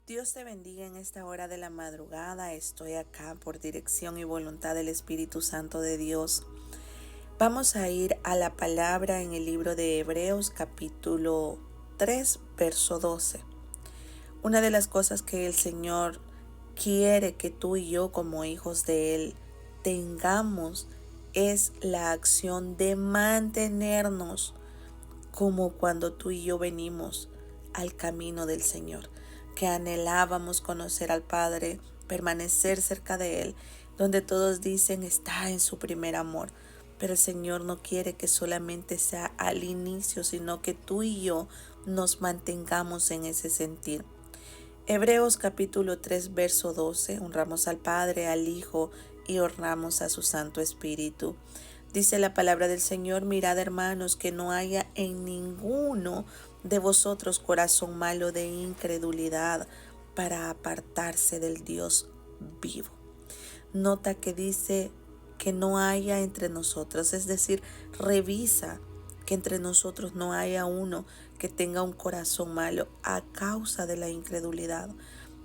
Dios te bendiga en esta hora de la madrugada. Estoy acá por dirección y voluntad del Espíritu Santo de Dios. Vamos a ir a la palabra en el libro de Hebreos capítulo 3, verso 12. Una de las cosas que el Señor quiere que tú y yo como hijos de Él tengamos es la acción de mantenernos como cuando tú y yo venimos al camino del Señor, que anhelábamos conocer al Padre, permanecer cerca de Él, donde todos dicen está en su primer amor. Pero el Señor no quiere que solamente sea al inicio, sino que tú y yo nos mantengamos en ese sentir. Hebreos capítulo 3, verso 12, honramos al Padre, al Hijo y honramos a su Santo Espíritu. Dice la palabra del Señor: mirad, hermanos, que no haya en ninguno de vosotros corazón malo de incredulidad para apartarse del Dios vivo. Nota que dice que no haya entre nosotros, es decir, revisa que entre nosotros no haya uno que tenga un corazón malo a causa de la incredulidad.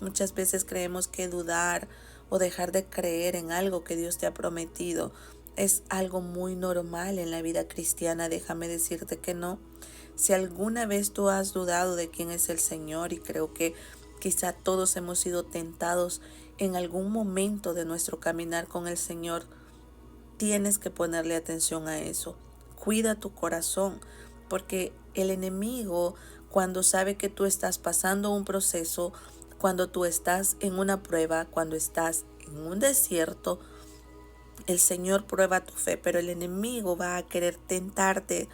Muchas veces creemos que dudar o dejar de creer en algo que Dios te ha prometido es algo muy normal en la vida cristiana. Déjame decirte que no. Si alguna vez tú has dudado de quién es el Señor, y creo que quizá todos hemos sido tentados en algún momento de nuestro caminar con el Señor, tienes que ponerle atención a eso. Cuida tu corazón, porque el enemigo, cuando sabe que tú estás pasando un proceso, cuando tú estás en una prueba, cuando estás en un desierto, el Señor prueba tu fe, pero el enemigo va a querer tentarte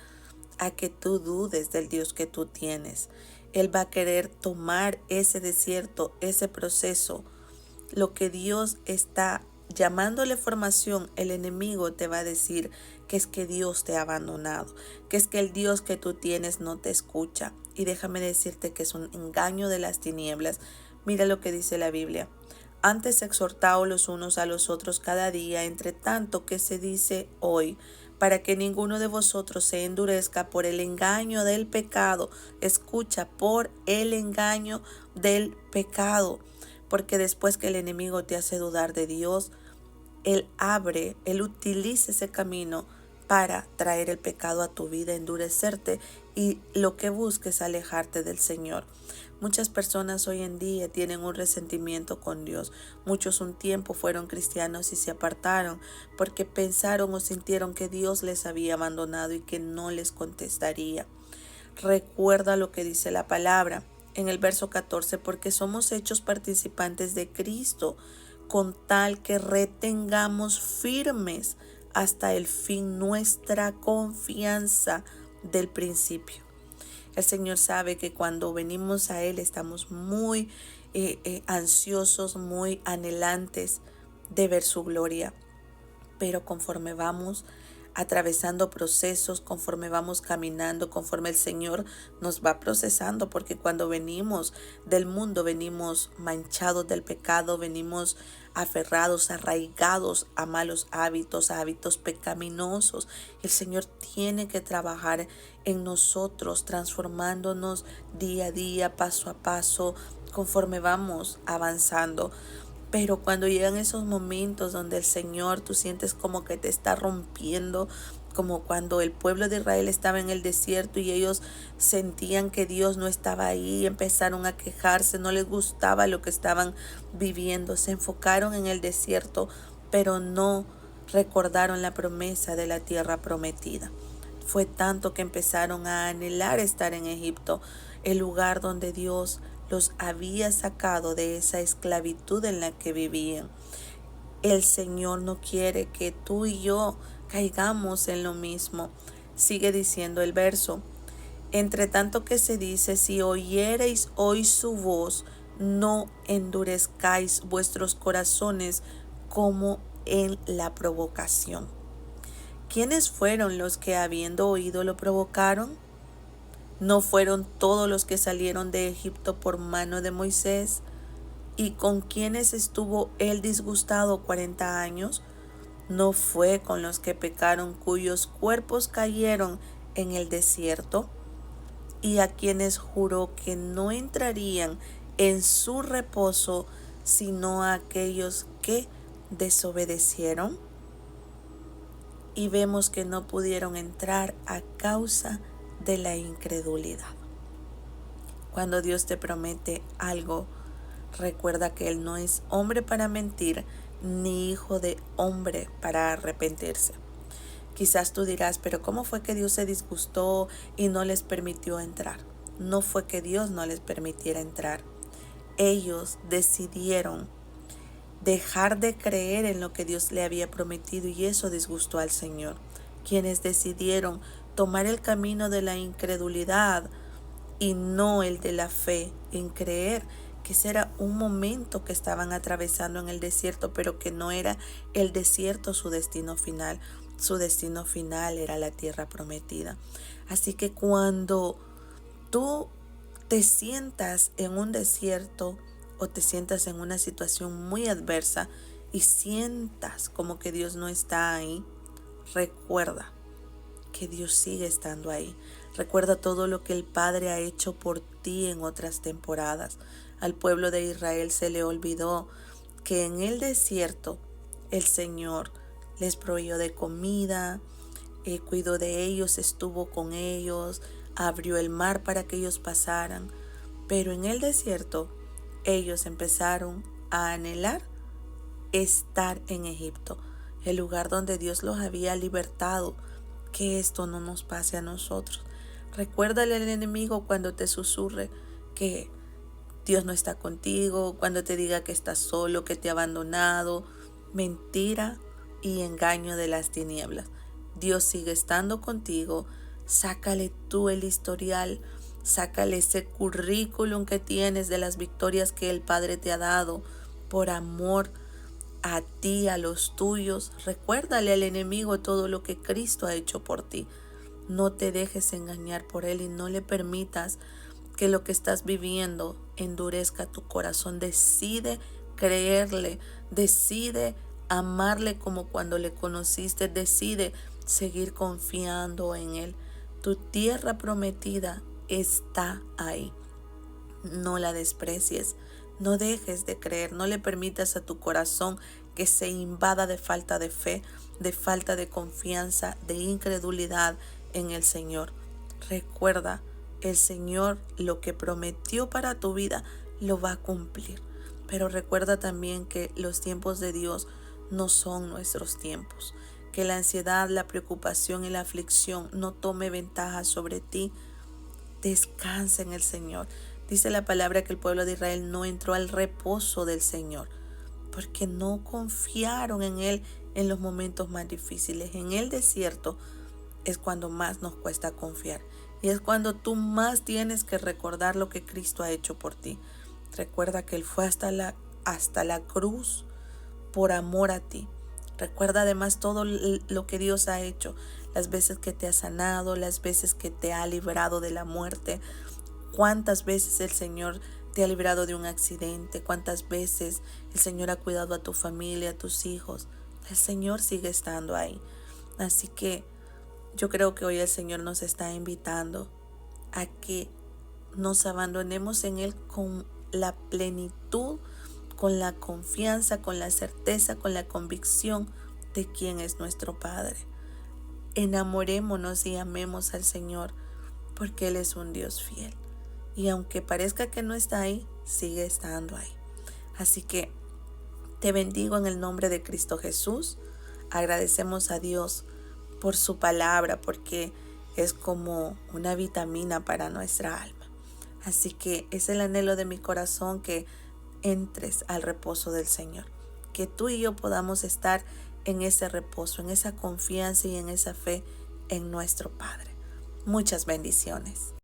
a que tú dudes del Dios que tú tienes. Él va a querer tomar ese desierto, ese proceso, lo que Dios está llamándole formación. El enemigo te va a decir que es que Dios te ha abandonado, que es que el Dios que tú tienes no te escucha. Y déjame decirte que es un engaño de las tinieblas. Mira lo que dice la Biblia: antes exhortaos los unos a los otros cada día, entre tanto que se dice hoy, para que ninguno de vosotros se endurezca por el engaño del pecado. Escucha, por el engaño del pecado. Porque después que el enemigo te hace dudar de Dios, Él utiliza ese camino para traer el pecado a tu vida, endurecerte, y lo que busca es alejarte del Señor. Muchas personas hoy en día tienen un resentimiento con Dios. Muchos un tiempo fueron cristianos y se apartaron porque pensaron o sintieron que Dios les había abandonado y que no les contestaría. Recuerda lo que dice la palabra en el verso 14: porque somos hechos participantes de Cristo, con tal que retengamos firmes hasta el fin nuestra confianza del principio. El Señor sabe que cuando venimos a Él estamos muy ansiosos, muy anhelantes de ver su gloria. Pero conforme vamos atravesando procesos, conforme vamos caminando, conforme el Señor nos va procesando, porque cuando venimos del mundo venimos manchados del pecado, venimos aferrados, arraigados a malos hábitos, a hábitos pecaminosos. El Señor tiene que trabajar en nosotros, transformándonos día a día, paso a paso, conforme vamos avanzando. Pero cuando llegan esos momentos donde el Señor tú sientes como que te está rompiendo, como cuando el pueblo de Israel estaba en el desierto y ellos sentían que Dios no estaba ahí, empezaron a quejarse, no les gustaba lo que estaban viviendo, se enfocaron en el desierto, pero no recordaron la promesa de la tierra prometida. Fue tanto que empezaron a anhelar estar en Egipto, el lugar donde Dios los había sacado de esa esclavitud en la que vivían. El Señor no quiere que tú y yo caigamos en lo mismo. Sigue diciendo el verso: entre tanto que se dice, si oyereis hoy su voz, no endurezcáis vuestros corazones como en la provocación. ¿Quiénes fueron los que habiendo oído lo provocaron? ¿No fueron todos los que salieron de Egipto por mano de Moisés? ¿Y con quienes estuvo él disgustado 40 años? ¿No fue con los que pecaron, cuyos cuerpos cayeron en el desierto? Y a quienes juró que no entrarían en su reposo, sino a aquellos que desobedecieron. Y vemos que no pudieron entrar a causa de la incredulidad. Cuando Dios te promete algo, recuerda que Él no es hombre para mentir, ni hijo de hombre para arrepentirse. Quizás tú dirás, pero ¿cómo fue que Dios se disgustó y no les permitió entrar? No fue que Dios no les permitiera entrar. Ellos decidieron dejar de creer en lo que Dios le había prometido y eso disgustó al Señor. Quienes decidieron tomar el camino de la incredulidad y no el de la fe, en creer que ese era un momento que estaban atravesando en el desierto, pero que no era el desierto su destino final. Su destino final era la tierra prometida. Así que cuando tú te sientas en un desierto o te sientas en una situación muy adversa y sientas como que Dios no está ahí, recuerda que Dios sigue estando ahí. Recuerda todo lo que el Padre ha hecho por ti en otras temporadas. Al pueblo de Israel se le olvidó que en el desierto el Señor les proveyó de comida, cuidó de ellos, estuvo con ellos, abrió el mar para que ellos pasaran. Pero en el desierto ellos empezaron a anhelar estar en Egipto, el lugar donde Dios los había libertado. Que esto no nos pase a nosotros. Recuérdale al enemigo cuando te susurre que Dios no está contigo, cuando te diga que estás solo, que te ha abandonado. Mentira y engaño de las tinieblas. Dios sigue estando contigo. Sácale tú el historial, sácale ese currículum que tienes de las victorias que el Padre te ha dado por amor a ti, a los tuyos. Recuérdale al enemigo todo lo que Cristo ha hecho por ti. No te dejes engañar por él y no le permitas que lo que estás viviendo endurezca tu corazón. Decide creerle, decide amarle como cuando le conociste, decide seguir confiando en él. Tu tierra prometida está ahí. No la desprecies. No dejes de creer, no le permitas a tu corazón que se invada de falta de fe, de falta de confianza, de incredulidad en el Señor. Recuerda, el Señor lo que prometió para tu vida lo va a cumplir. Pero recuerda también que los tiempos de Dios no son nuestros tiempos. Que la ansiedad, la preocupación y la aflicción no tome ventaja sobre ti. Descansa en el Señor. Dice la palabra que el pueblo de Israel no entró al reposo del Señor porque no confiaron en Él en los momentos más difíciles. En el desierto es cuando más nos cuesta confiar y es cuando tú más tienes que recordar lo que Cristo ha hecho por ti. Recuerda que Él fue hasta la cruz por amor a ti. Recuerda además todo lo que Dios ha hecho, las veces que te ha sanado, las veces que te ha librado de la muerte. ¿Cuántas veces el Señor te ha librado de un accidente? ¿Cuántas veces el Señor ha cuidado a tu familia, a tus hijos? El Señor sigue estando ahí. Así que yo creo que hoy el Señor nos está invitando a que nos abandonemos en Él con la plenitud, con la confianza, con la certeza, con la convicción de quién es nuestro Padre. Enamorémonos y amemos al Señor porque Él es un Dios fiel. Y aunque parezca que no está ahí, sigue estando ahí. Así que te bendigo en el nombre de Cristo Jesús. Agradecemos a Dios por su palabra, porque es como una vitamina para nuestra alma. Así que es el anhelo de mi corazón que entres al reposo del Señor. Que tú y yo podamos estar en ese reposo, en esa confianza y en esa fe en nuestro Padre. Muchas bendiciones.